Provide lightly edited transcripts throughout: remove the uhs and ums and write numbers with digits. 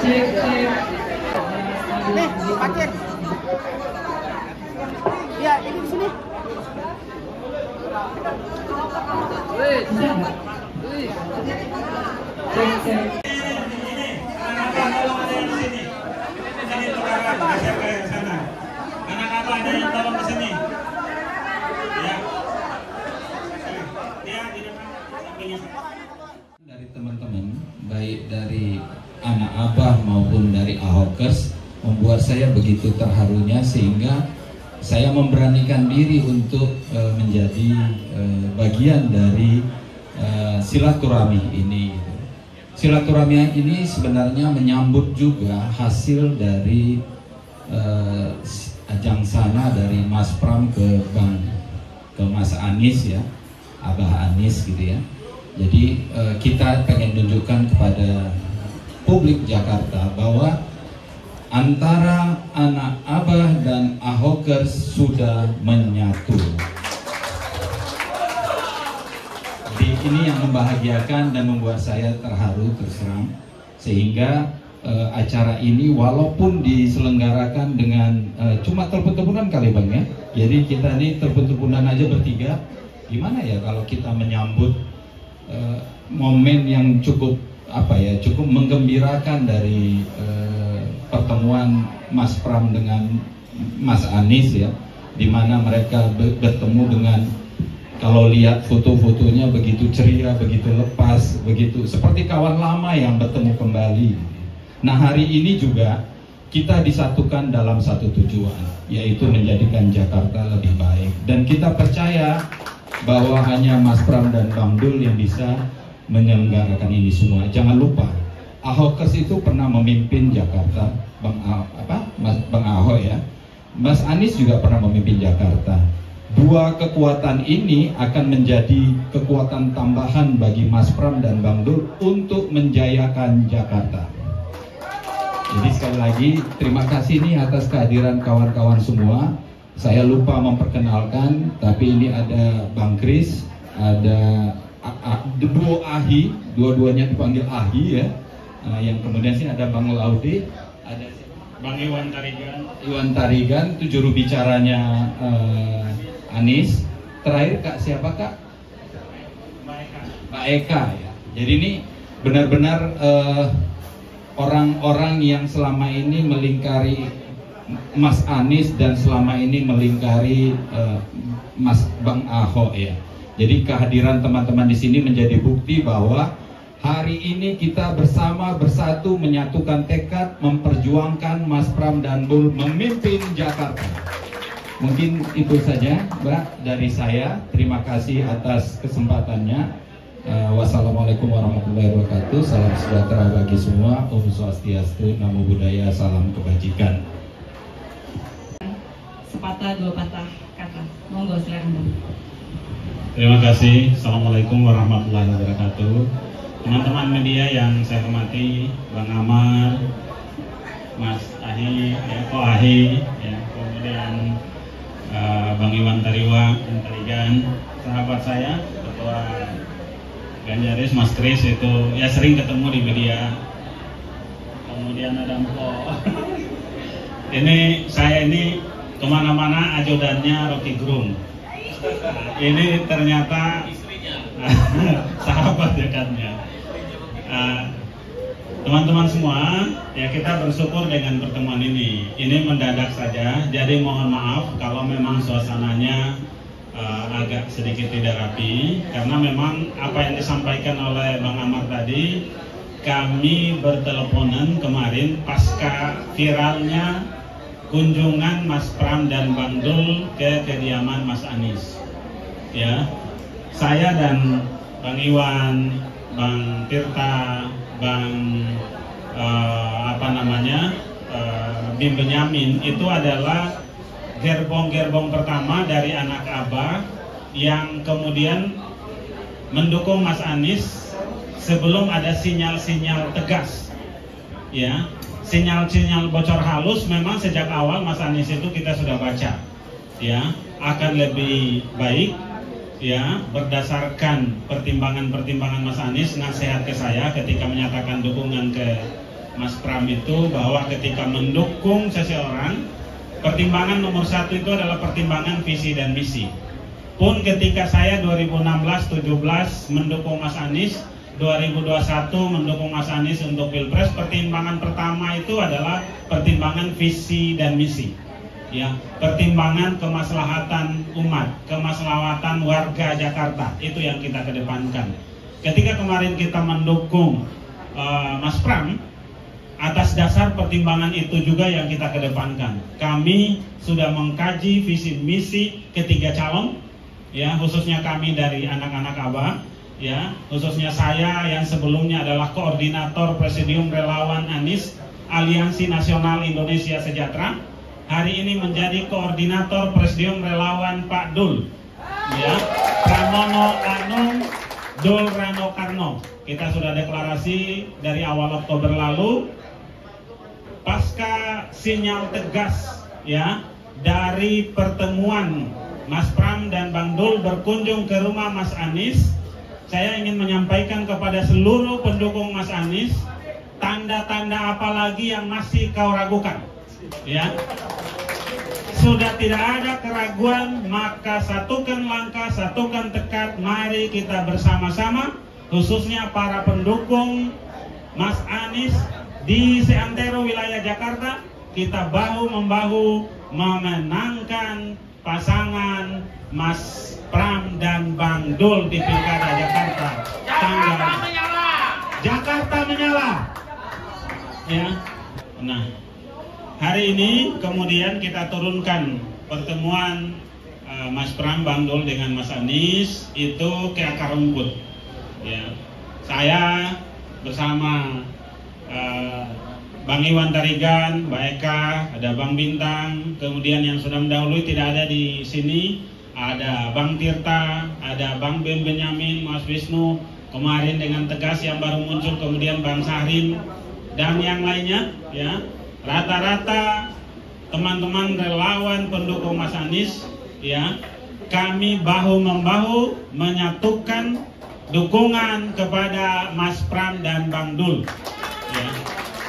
Nih, parkir. Ya, ini di sini. Anak apa ada yang tolong ke sini? Dari teman-teman, baik dari anak abah maupun dari Ahokers, membuat saya begitu terharunya sehingga saya memberanikan diri untuk menjadi bagian dari silaturahmi ini. Silaturahmi ini sebenarnya menyambut juga hasil dari ajang sana dari Mas Pram ke Mas Anies ya, Abah Anies gitu ya. Jadi kita pengen tunjukkan kepada publik Jakarta bahwa antara anak abah dan Ahokers sudah menyatu. Ini yang membahagiakan dan membuat saya terharu terus terang, sehingga acara ini walaupun diselenggarakan dengan cuma telepon-teleponan kali Bang ya. Jadi kita ini telepon-teleponan aja bertiga. Gimana ya kalau kita menyambut momen yang cukup cukup menggembirakan dari pertemuan Mas Pram dengan Mas Anies ya, di mana mereka bertemu dengan, kalau lihat foto-fotonya begitu ceria, begitu lepas, begitu seperti kawan lama yang bertemu kembali. Nah, hari ini juga kita disatukan dalam satu tujuan, yaitu menjadikan Jakarta lebih baik. Dan kita percaya bahwa hanya Mas Pram dan Bang Dul yang bisa menyelenggarakan ini semua. Jangan lupa, Ahokers itu pernah memimpin Jakarta, Bang Ahok ya. Mas Anies juga pernah memimpin Jakarta. Dua kekuatan ini akan menjadi kekuatan tambahan bagi Mas Pram dan Bang Dul untuk menjayakan Jakarta. Jadi sekali lagi terima kasih nih atas kehadiran kawan-kawan semua. Saya lupa memperkenalkan, tapi ini ada Bang Kris, ada duo Ahi, dua-duanya dipanggil Ahi ya. Yang kemudian sih ada Bang Laude, ada Bang Iwan Tarigan, itu juru bicaranya Anies. Terakhir Kak siapa Kak? Mbak Eka ya. Jadi ini benar-benar orang-orang yang selama ini melingkari Mas Anies dan selama ini melingkari Mas Bang Ahok ya. Jadi kehadiran teman-teman di sini menjadi bukti bahwa hari ini kita bersatu menyatukan tekad memperjuangkan Mas Pram dan Dul memimpin Jakarta. Mungkin itu saja Mbak dari saya. Terima kasih atas kesempatannya. Wassalamualaikum warahmatullahi wabarakatuh. Salam sejahtera bagi semua. Om Swastiastu, Namo Buddhaya, salam kebajikan. Sepatah dua patah kata. Monggo silakan. Terima kasih. Assalamualaikum warahmatullahi wabarakatuh. Teman-teman media yang saya hormati, Bang Amar, Mas Ahi, ya, Ko Ahi, ya, kemudian Bang Iwan Tarigan, sahabat saya, Ketua Ganjaris, Mas Kris itu ya sering ketemu di media. Kemudian ada Mpo. Saya ini kemana-mana ajudannya Rocky Gerung. Ini ternyata sahabat dekatnya. Teman-teman semua, ya kita bersyukur dengan pertemuan ini. Ini mendadak saja, jadi mohon maaf kalau memang suasananya agak sedikit tidak rapi, karena memang apa yang disampaikan oleh Bang Amar tadi, kami berteleponan kemarin pasca viralnya kunjungan Mas Pram dan Bang Dul ke kediaman Mas Anies. Ya, saya dan Bang Iwan, Bang Tirta, Bang Bim Benyamin itu adalah gerbong-gerbong pertama dari anak abah yang kemudian mendukung Mas Anies sebelum ada sinyal-sinyal tegas, ya, sinyal-sinyal bocor halus. Memang sejak awal Mas Anies itu kita sudah baca, ya, akan lebih baik, ya, berdasarkan pertimbangan-pertimbangan Mas Anies nasihat ke saya ketika menyatakan dukungan ke Mas Pram itu bahwa ketika mendukung seseorang, pertimbangan nomor satu itu adalah pertimbangan visi dan misi. Pun ketika saya 2016-17 mendukung Mas Anies, 2021 mendukung Mas Anies untuk Pilpres, pertimbangan pertama itu adalah pertimbangan visi dan misi. Ya, pertimbangan kemaslahatan umat, kemaslahatan warga Jakarta, itu yang kita kedepankan. Ketika kemarin kita mendukung Mas Pram, atas dasar pertimbangan itu juga yang kita kedepankan. Kami sudah mengkaji visi misi ketiga calon, ya, khususnya kami dari anak-anak ABA, ya, khususnya saya yang sebelumnya adalah koordinator Presidium Relawan Anies Aliansi Nasional Indonesia Sejahtera, hari ini menjadi koordinator Presidium Relawan Pak Dul, ya, Pramono Anung Dul Rano Karno. Kita sudah deklarasi dari awal Oktober lalu. Pasca sinyal tegas, ya, dari pertemuan Mas Pram dan Bang Dul berkunjung ke rumah Mas Anies, saya ingin menyampaikan kepada seluruh pendukung Mas Anies, tanda-tanda apa lagi yang masih kau ragukan, ya. Sudah tidak ada keraguan, maka satukan langkah, satukan tekad, mari kita bersama-sama, khususnya para pendukung Mas Anies di seantero wilayah Jakarta, kita bahu-membahu memenangkan pasangan Mas Pram dan Bang Dul di Pilkada Jakarta. Jakarta menyala. Ya. Nah, hari ini kemudian kita turunkan pertemuan Mas Pram, Bang Dul dengan Mas Anies itu ke akar rumput. Ya. Saya bersama Bang Iwan Tarigan, Mbak Eka, ada Bang Bintang, kemudian yang sudah mendahului tidak ada di sini, ada Bang Tirta, ada Bang Ben Benyamin, Mas Wisnu, kemarin dengan tegas yang baru muncul, kemudian Bang Sahin dan yang lainnya, ya. Rata-rata teman-teman relawan pendukung Mas Anies, ya, kami bahu-membahu menyatukan dukungan kepada Mas Pram dan Bang Dul. Ya.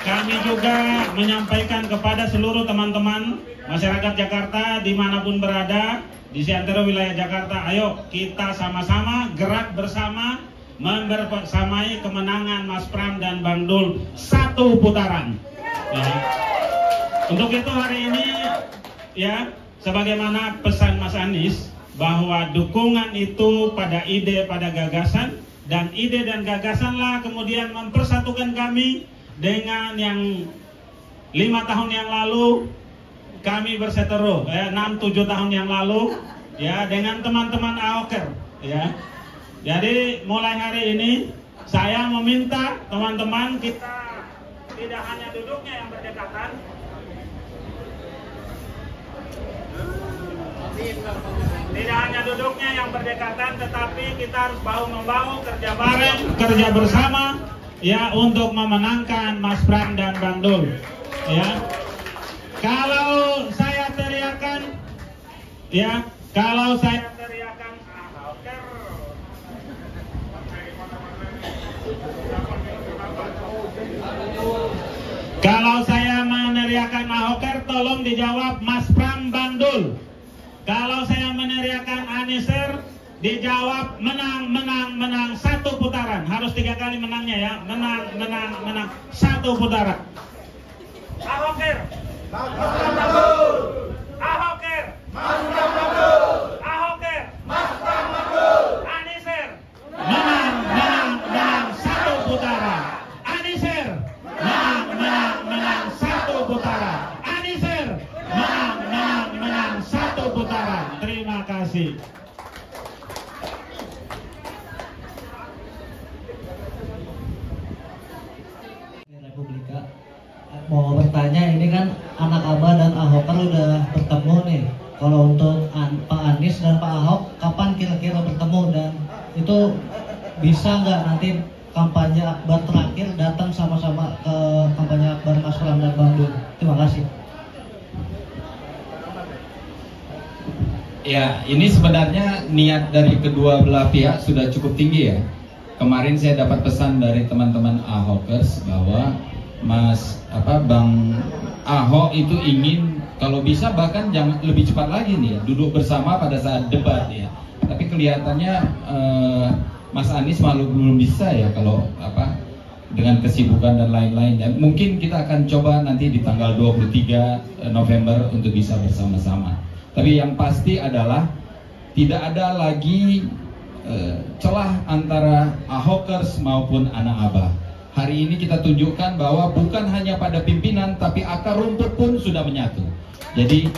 Kami juga menyampaikan kepada seluruh teman-teman masyarakat Jakarta dimanapun berada di seantero wilayah Jakarta, ayo kita sama-sama gerak bersama membersamai kemenangan Mas Pram dan Bang Dul satu putaran. Ya. Untuk itu hari ini, ya, sebagaimana pesan Mas Anies bahwa dukungan itu pada ide, pada gagasan, dan ide dan gagasanlah kemudian mempersatukan kami dengan yang 5 tahun yang lalu kami berseteru, 6-7 tahun yang lalu, ya, dengan teman-teman Ahoker, ya. Jadi mulai hari ini saya meminta teman-teman kita tidak hanya duduknya yang berdekatan, tetapi kita harus bahu-membahu, kerja bareng, kerja bersama, ya, untuk memenangkan Mas Pram dan Bang Dul. Ya, kalau saya teriakan, ya, Ahoker, kalau saya meneriakan Ahoker, tolong dijawab Mas Pram Bang Dul. Kalau saya meneriakan Aniser, dijawab menang, menang, menang satu putaran. Harus 3 kali menangnya, ya. Menang, menang, menang satu putaran. Ahoker, Ahoker, Ahoker, Aniser, menang, menang, menang satu putaran. Aniser, menang, menang, menang satu putaran. Aniser, menang, menang, menang satu putaran. Terima kasih. Republika, mau bertanya, ini kan anak Abah dan Ahoker udah bertemu nih. Kalau untuk Pak Anies dan Pak Ahok, kapan kira-kira bertemu, dan itu bisa nggak nanti kampanye Akbar terakhir datang sama-sama ke kampanye Akbar Mas Pram dan Bang Dul? Terima kasih. Ya, ini sebenarnya niat dari kedua belah pihak sudah cukup tinggi, ya. Kemarin saya dapat pesan dari teman-teman Ahokers bahwa Bang Ahok itu ingin kalau bisa bahkan jangan lebih cepat lagi nih duduk bersama pada saat debat ya. Tapi kelihatannya Mas Anies malu belum bisa ya kalau dengan kesibukan dan lain-lain. Dan mungkin kita akan coba nanti di tanggal 23 November untuk bisa bersama-sama. Tapi yang pasti adalah tidak ada lagi celah antara Ahokers maupun anak Abah. Hari ini kita tunjukkan bahwa bukan hanya pada pimpinan, tapi akar rumput pun sudah menyatu. Jadi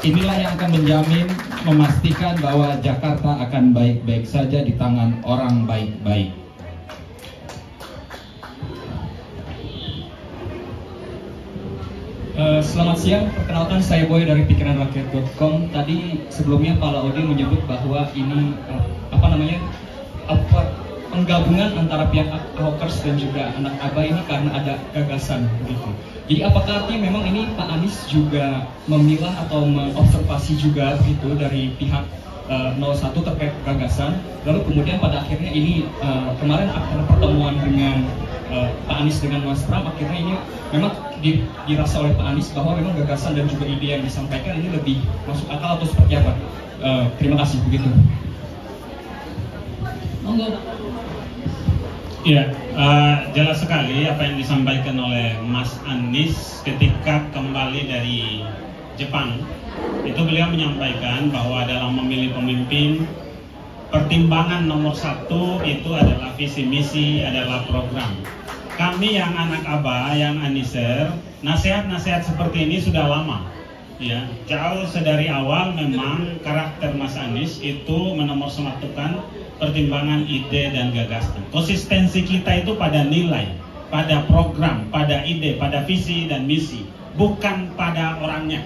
inilah yang akan menjamin, memastikan bahwa Jakarta akan baik-baik saja di tangan orang baik-baik. Selamat siang, perkenalkan saya Boy dari pikiranrakyat.com. Tadi sebelumnya Pak Laudi menyebut bahwa ini penggabungan antara pihak Ahokers dan juga anak Abah ini karena ada gagasan begitu. Jadi apakah artinya memang ini Pak Anies juga memilah atau mengobservasi juga begitu dari pihak 01 terkait gagasan, lalu kemudian pada akhirnya ini kemarin akan pertemuan dengan Pak Anies dengan Mas Pram, akhirnya ini memang dirasa oleh Pak Anies bahwa memang gagasan dan juga ide yang disampaikan ini lebih masuk akal atau seperti apa? Terima kasih begitu. Monggo. Ya, jelas sekali apa yang disampaikan oleh Mas Anies ketika kembali dari Jepang. Itu beliau menyampaikan bahwa dalam memilih pemimpin, pertimbangan nomor 1 itu adalah visi misi, adalah program. Kami yang anak Abah, yang Aniser, nasihat-nasihat seperti ini sudah lama. Ya, jauh sedari awal memang karakter Mas Anies itu menomorsatukan pertimbangan ide dan gagasan. Konsistensi kita itu pada nilai, pada program, pada ide, pada visi dan misi, bukan pada orangnya.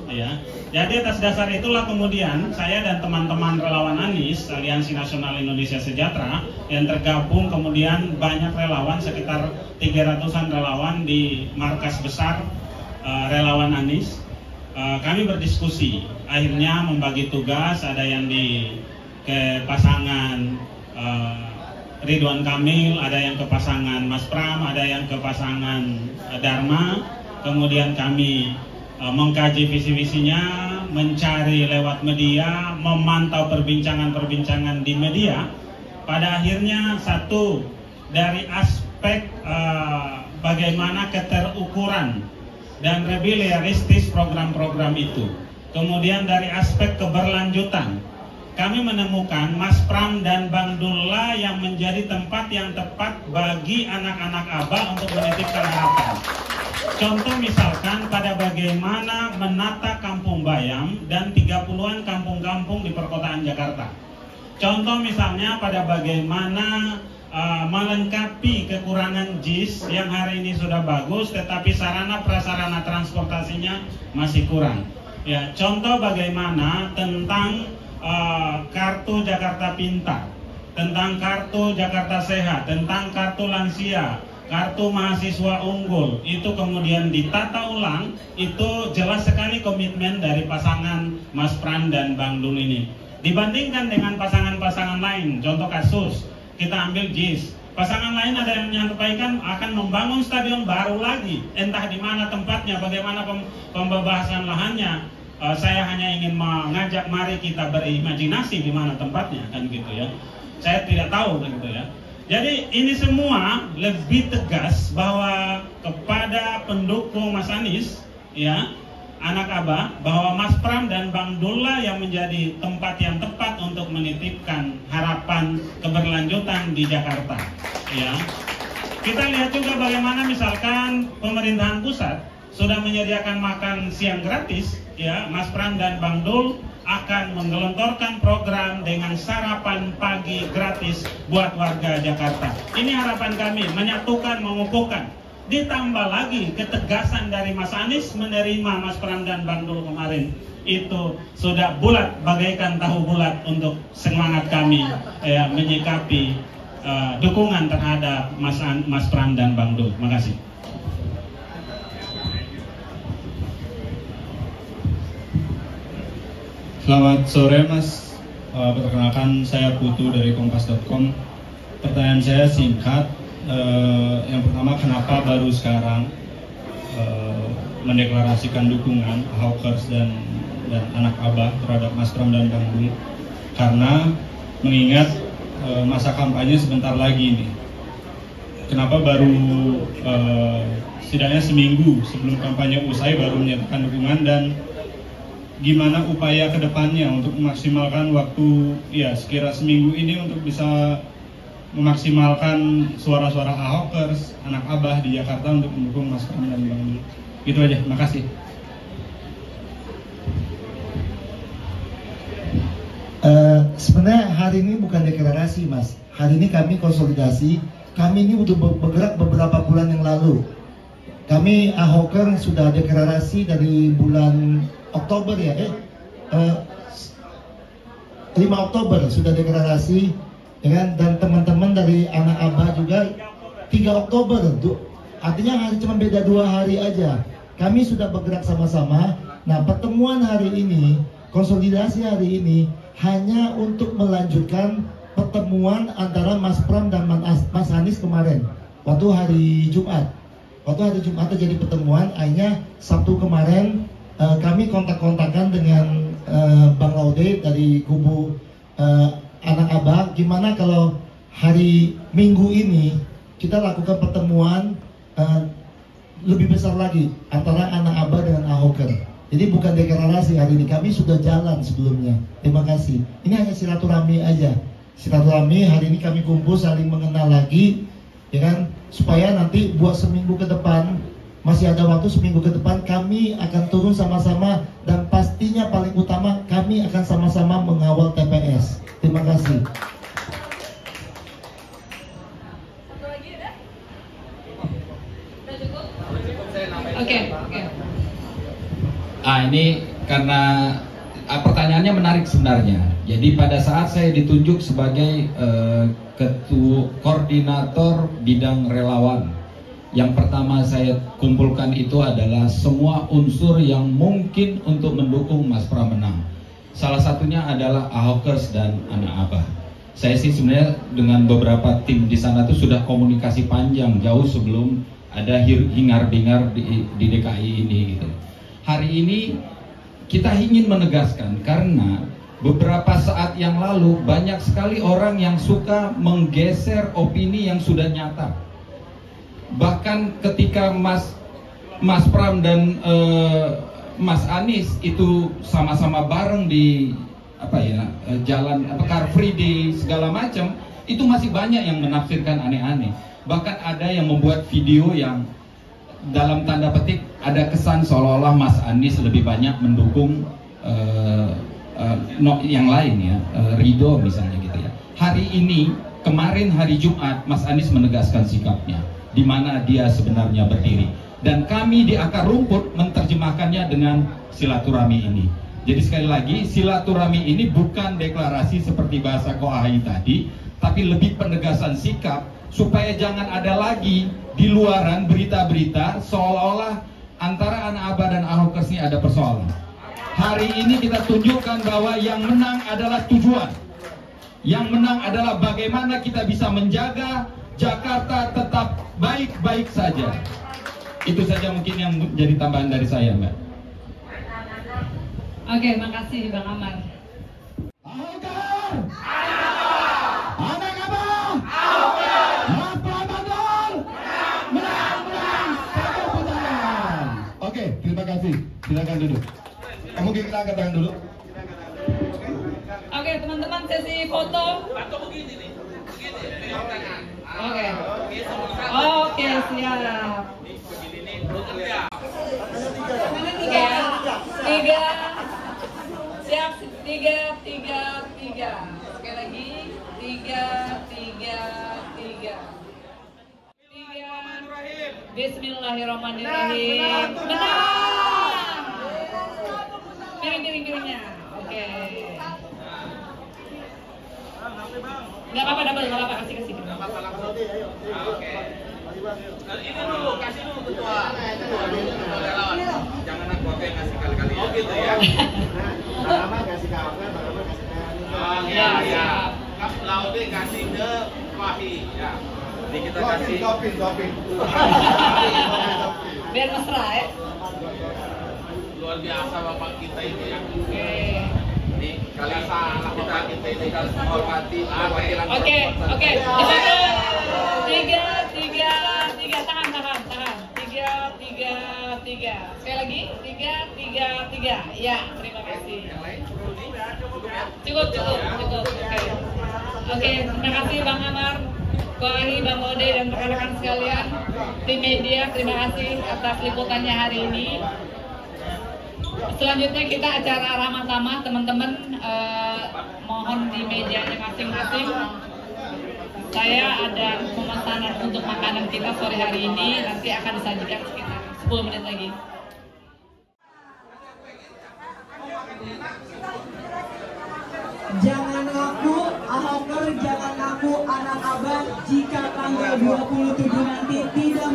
Ya, jadi atas dasar itulah kemudian saya dan teman-teman relawan Anies, Aliansi Nasional Indonesia Sejahtera, yang tergabung kemudian banyak relawan, sekitar 300-an relawan di markas besar relawan Anies. Kami berdiskusi, akhirnya membagi tugas, ada yang ke pasangan Ridwan Kamil, ada yang ke pasangan Mas Pram, ada yang ke pasangan Dharma. Kemudian kami mengkaji visi-visinya, mencari lewat media, memantau perbincangan-perbincangan di media. Pada akhirnya satu dari aspek bagaimana keterukuran dan realistis program-program itu. Kemudian dari aspek keberlanjutan, kami menemukan Mas Pram dan Bang Dulla yang menjadi tempat yang tepat bagi anak-anak Abah untuk menitipkan harapan. Contoh misalkan pada bagaimana menata Kampung Bayam dan 30-an kampung-kampung di perkotaan Jakarta. Contoh misalnya pada bagaimana melengkapi kekurangan JIS yang hari ini sudah bagus, tetapi sarana prasarana transportasinya masih kurang. Ya, contoh bagaimana tentang kartu Jakarta Pintar, tentang kartu Jakarta Sehat, tentang kartu lansia, kartu mahasiswa unggul, itu kemudian ditata ulang. Itu jelas sekali komitmen dari pasangan Mas Pram dan Bang Dul ini. Dibandingkan dengan pasangan-pasangan lain, contoh kasus, kita ambil JIS. Pasangan lain ada yang menyampaikan akan membangun stadion baru lagi, entah di mana tempatnya, bagaimana pembebasan lahannya. Saya hanya ingin mengajak mari kita berimajinasi di mana tempatnya, kan gitu ya. Saya tidak tahu gitu ya. Jadi ini semua lebih tegas bahwa kepada pendukung Mas Anies, ya, anak Abah, bahwa Mas Pram dan Bang Dulla yang menjadi tempat yang tepat untuk menitipkan harapan keberlanjutan di Jakarta. Ya, kita lihat juga bagaimana misalkan pemerintahan pusat sudah menyediakan makan siang gratis. Ya, Mas Pram dan Bang Dul akan menggelontorkan program dengan sarapan pagi gratis buat warga Jakarta. Ini harapan kami, menyatukan, mengukuhkan. Ditambah lagi ketegasan dari Mas Anies menerima Mas Pram dan Bang Dul kemarin. Itu sudah bulat, bagaikan tahu bulat untuk semangat kami menyikapi dukungan terhadap Mas Pram dan Bang Dul. Terima kasih. Selamat sore Mas, perkenalkan saya Putu dari Kompas.com. Pertanyaan saya singkat, Yang pertama, kenapa baru sekarang mendeklarasikan dukungan Ahokers dan anak Abah terhadap Mas Pram dan Bang Dul? Karena mengingat masa kampanye sebentar lagi nih. Kenapa baru setidaknya seminggu sebelum kampanye usai baru menyatakan dukungan, dan gimana upaya kedepannya untuk memaksimalkan waktu ya sekira seminggu ini untuk bisa memaksimalkan suara-suara Ahokers, anak Abah di Jakarta untuk mendukung Mas Pram dan Bang Dul? Itu aja, terima kasih. Sebenarnya hari ini bukan deklarasi, Mas. Hari ini kami konsolidasi. Kami ini udah bergerak beberapa bulan yang lalu. Kami Ahoker sudah deklarasi dari bulan Oktober ya, 5 Oktober sudah deklarasi, ya kan? Dan teman-teman dari anak Abah juga 3 Oktober. Artinya cuma beda 2 hari aja. Kami sudah bergerak sama-sama. Nah, pertemuan hari ini, konsolidasi hari ini hanya untuk melanjutkan pertemuan antara Mas Pram dan Mas Anies kemarin waktu hari Jumat. Waktu hari Jumat terjadi pertemuan, akhirnya Sabtu kemarin kami kontak-kontakan dengan Bang Laude dari kubu anak Abah. Gimana kalau hari Minggu ini kita lakukan pertemuan lebih besar lagi antara anak Abah dengan Ahoker. Jadi bukan deklarasi hari ini, kami sudah jalan sebelumnya. Terima kasih. Ini hanya silaturahmi aja. Silaturahmi, hari ini kami kumpul saling mengenal lagi, ya kan? Supaya nanti buat seminggu ke depan, masih ada waktu seminggu ke depan, kami akan turun sama-sama, dan pastinya paling utama kami akan sama-sama mengawal TPS. Terima kasih. Oke. Ini karena pertanyaannya menarik sebenarnya. Jadi pada saat saya ditunjuk sebagai ketua koordinator bidang relawan, yang pertama saya kumpulkan itu adalah semua unsur yang mungkin untuk mendukung Mas Pram menang. Salah satunya adalah Ahokers dan anak Abah. Saya sih sebenarnya dengan beberapa tim di sana tuh sudah komunikasi panjang jauh sebelum ada hingar-bingar di DKI ini gitu. Hari ini kita ingin menegaskan karena beberapa saat yang lalu banyak sekali orang yang suka menggeser opini yang sudah nyata. Bahkan ketika Mas Pram dan Mas Anies itu sama-sama bareng di jalan Car Free Day segala macam, itu masih banyak yang menafsirkan aneh-aneh. Bahkan ada yang membuat video yang dalam tanda petik ada kesan seolah-olah Mas Anies lebih banyak mendukung yang lain ya, Ridho misalnya gitu ya. Hari ini, kemarin hari Jumat, Mas Anies menegaskan sikapnya, di mana dia sebenarnya berdiri. Dan kami di Akar Rumput menerjemahkannya dengan silaturahmi ini. Jadi sekali lagi, silaturahmi ini bukan deklarasi seperti bahasa Koahai tadi, tapi lebih penegasan sikap supaya jangan ada lagi di luaran berita-berita seolah-olah antara anak Abah dan Ahokers ini ada persoalan. Hari ini kita tunjukkan bahwa yang menang adalah tujuan. Yang menang adalah bagaimana kita bisa menjaga Jakarta tetap baik-baik saja. Itu saja mungkin yang menjadi tambahan dari saya, Mbak. Oke, makasih Bang Amar. Ahoker! Anak Abah! Mas Pram dan Dul! Menang! Satu putaran. Oke, terima kasih. Silakan duduk. Mungkin kita angkat tangan dulu. Oke, teman-teman, sesi foto. Oke, siap. Tiga. Siap, tiga. Sekali lagi, tiga. Bismillahirrahmanirrahim. Menang. Piring-piringnya. Oke. Nggak apa-apa, double, nggak apa-apa, kasih. Oke. Ini dulu, kasih dulu ketua. Jangan aku yang ngasih kali-kali. Oh gitu ya. Bang kasih ke Ahok, Bang kasih ke Ya. Laude kasih ke Wahid. Ya. Jadi kita kasih doping. Biar mesra ya. Luar biasa bapak kita ini ya. Oke. Ini kali salah bapak kita ini harus menghormati perwakilan. Oke. Tiga. Tahan. 3. Sekali lagi. 3. Ya, terima kasih. Cukup. Oke, terima kasih Bang Amar, Ko Ahi, Bang Ode, dan rekan-rekan sekalian. Tim media, terima kasih atas liputannya hari ini. Selanjutnya kita acara ramah tamah, teman-teman mohon di mejanya masing-masing. Saya ada pemesanan untuk makanan kita sore hari ini, nanti akan disajikan sekitar 10 menit lagi. Jangan ngaku Ahoker, jangan ngaku anak abah jika tanggal 27 nanti tidak.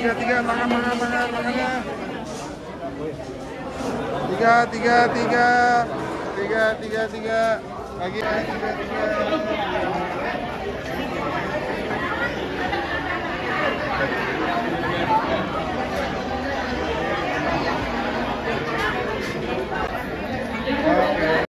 Tiga, tangannya. Tiga. Lagi. 3.